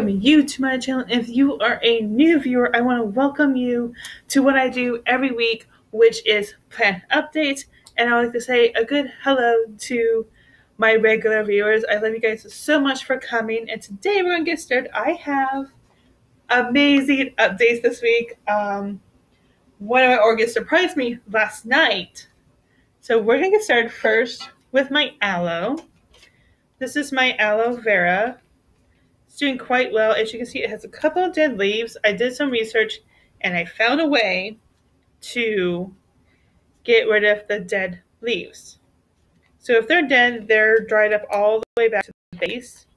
you to my channel. If you are a new viewer, I want to welcome you to what I do every week, which is plant updates. And I would like to say a good hello to my regular viewers. I love you guys so much for coming. And today we're going to get started. I have amazing updates this week. One of my orchids surprised me last night. So we're going to get started first with my aloe. This is my aloe vera. It's doing quite well. As you can see, it has a couple of dead leaves. I did some research and I found a way to get rid of the dead leaves. So if they're dead, they're dried up all the way back to the base.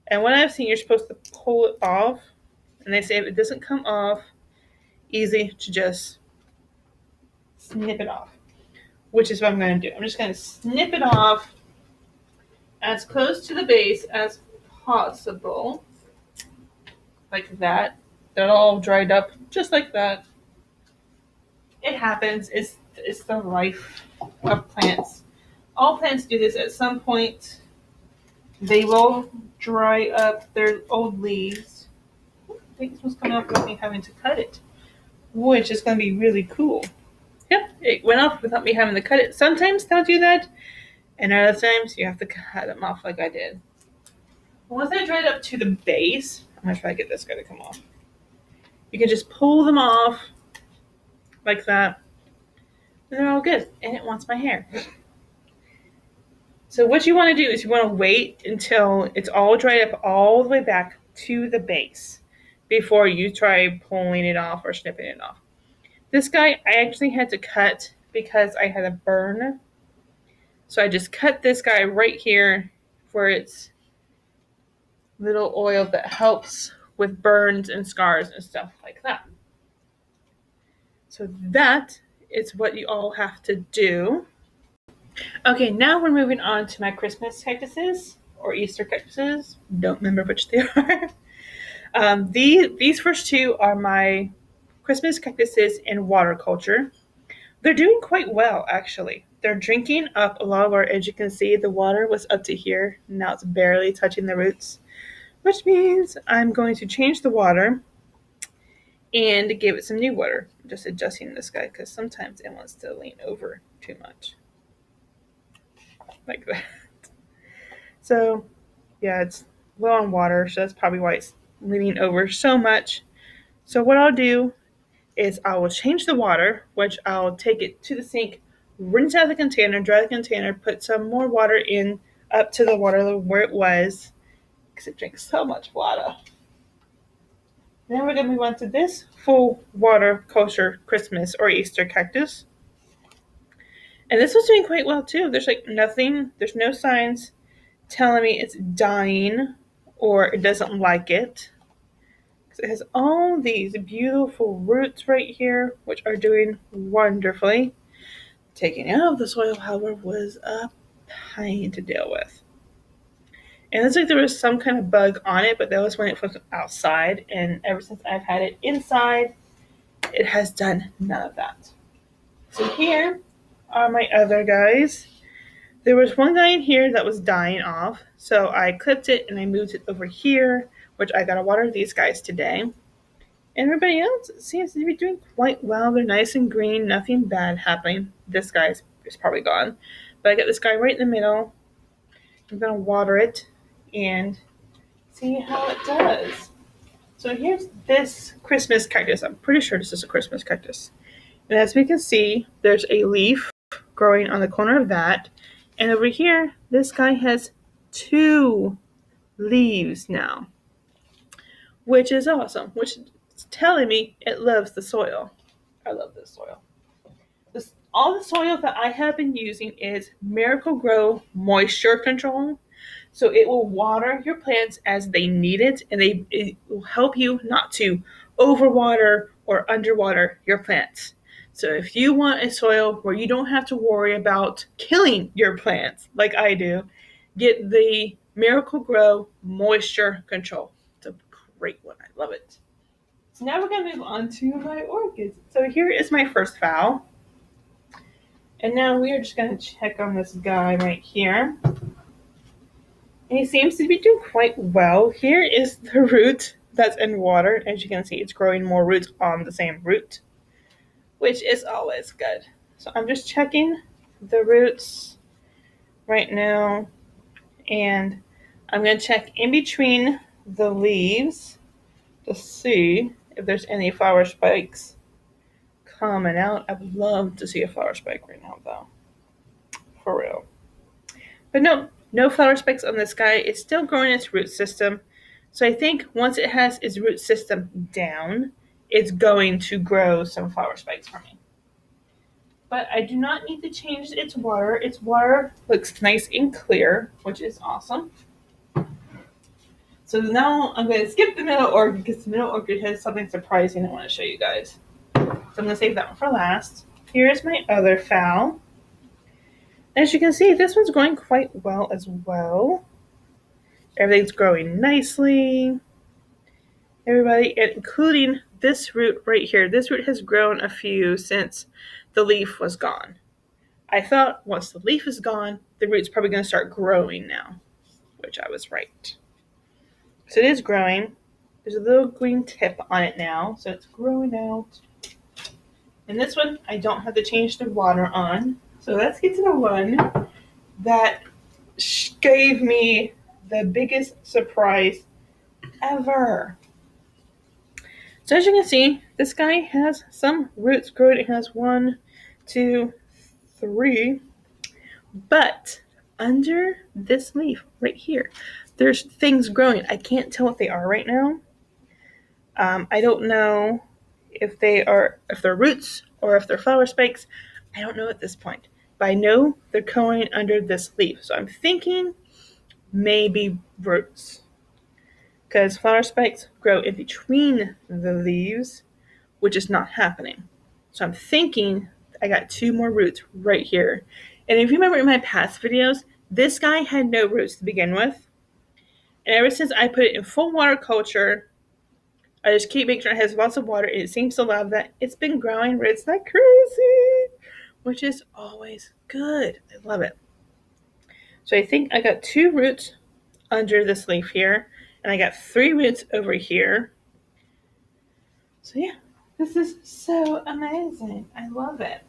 And what I've seen, you're supposed to pull it off. And they say if it doesn't come off, easy to just snip it off, which is what I'm going to do. I'm just going to snip it off as close to the base as possible, like that. They're all dried up just like that. It happens. It's the life of plants. All plants do this at some point. They will dry up their old leaves. I think this one's coming off without me having to cut it, which is going to be really cool. Yep, it went off without me having to cut it. Sometimes they'll do that, and other times you have to cut them off like I did. Once I dry it up to the base, I'm going to try to get this guy to come off. You can just pull them off like that, and they're all good, and it wants my hair. So what you want to do is you want to wait until it's all dried up all the way back to the base before you try pulling it off or snipping it off. This guy I actually had to cut because I had a burn. So I just cut this guy right here where it's little oil that helps with burns and scars and stuff like that. So that is what you all have to do. Okay, now we're moving on to my Christmas cactuses or Easter cactuses. Don't remember which they are. These first two are my Christmas cactuses in water culture. They're doing quite well, actually. They're drinking up a lot of water. As you can see, the water was up to here. Now it's barely touching the roots, which means I'm going to change the water and give it some new water. I'm just adjusting this guy because sometimes it wants to lean over too much. Like that. So, yeah, it's low on water, so that's probably why it's leaning over so much. So what I'll do is I will change the water, which I'll take it to the sink, rinse out the container, dry the container, put some more water in up to the water level where it was, because it drinks so much water. Then we're going to move on to this full water kosher Christmas or Easter cactus. And this was doing quite well too. There's like nothing, there's no signs telling me it's dying or it doesn't like it. It has all these beautiful roots right here, which are doing wonderfully. Taking out of the soil, however, was a pain to deal with. And it looks like there was some kind of bug on it, but that was when it was outside. And ever since I've had it inside, it has done none of that. So here are my other guys. There was one guy in here that was dying off, so I clipped it and I moved it over here, which I gotta water these guys today. And everybody else seems to be doing quite well. They're nice and green, nothing bad happening. This guy is probably gone, but I got this guy right in the middle. I'm gonna water it and see how it does. So here's this Christmas cactus. I'm pretty sure this is a Christmas cactus. And as we can see, there's a leaf growing on the corner of that. And over here, this guy has 2 leaves now, which is awesome, which is telling me it loves the soil. I love this soil. All the soil that I have been using is Miracle-Gro moisture control. So it will water your plants as they need it, and it will help you not to overwater or underwater your plants. So if you want a soil where you don't have to worry about killing your plants like I do, get the Miracle-Gro moisture control. It's a great one. I love it. So now we're going to move on to my orchids. So here is my first foul. And now we are just going to check on this guy right here. And he seems to be doing quite well. Here is the root that's in water. As you can see, it's growing more roots on the same root, which is always good. So I'm just checking the roots right now, and I'm going to check in between the leaves to see if there's any flower spikes coming out. I would love to see a flower spike right now, though. For real. But no flower spikes on this guy. It's still growing its root system. So I think once it has its root system down, it's going to grow some flower spikes for me. But I do not need to change its water. Its water looks nice and clear, which is awesome. So now I'm going to skip the middle orchid because the middle orchid has something surprising I want to show you guys. So I'm going to save that one for last. Here's my other phal. As you can see, this one's going quite well as well. Everything's growing nicely. Everybody, including this root right here. This root has grown a few since the leaf was gone. I thought once the leaf is gone, the root's probably going to start growing now, which I was right. So it is growing. There's a little green tip on it now, so it's growing out. And this one, I don't have to change the water on. So let's get to the one that gave me the biggest surprise ever. So as you can see, this guy has some roots growing. It has 1, 2, 3. But under this leaf right here, there's things growing. I can't tell what they are right now. I don't know if they're roots or if they're flower spikes. I don't know at this point. But I know they're growing under this leaf. So I'm thinking maybe roots. Because flower spikes grow in between the leaves, which is not happening. So I'm thinking I got 2 more roots right here. And if you remember in my past videos, this guy had no roots to begin with. And ever since I put it in full water culture, I just keep making sure it has lots of water, and it seems to love that. It's been growing roots like crazy, which is always good. I love it. So I think I got 2 roots under this leaf here, and I got 3 roots over here. So yeah, this is so amazing. I love it.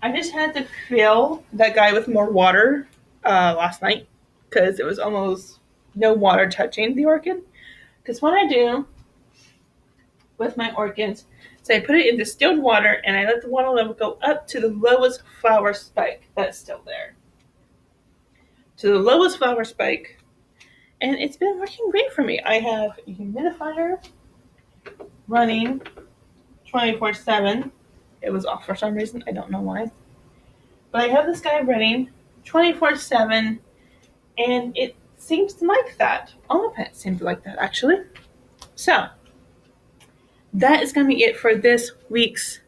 I just had to fill that guy with more water last night because it was almost no water touching the orchid. Because what I do with my orchids is I put it in distilled water and I let the water level go up to the lowest flower spike that's still there. To the lowest flower spike. And it's been working great for me. I have a humidifier running 24/7. It was off for some reason. I don't know why. But I have this guy running 24/7, and it seems to like that. All the plants seem to like that, actually. So, that is going to be it for this week's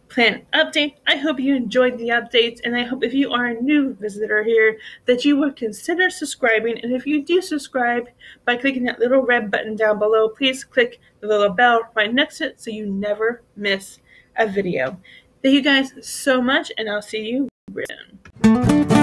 plant update. I hope you enjoyed the updates, and I hope if you are a new visitor here that you would consider subscribing. And if you do subscribe by clicking that little red button down below, please click the little bell right next to it so you never miss a video. Thank you guys so much, and I'll see you soon.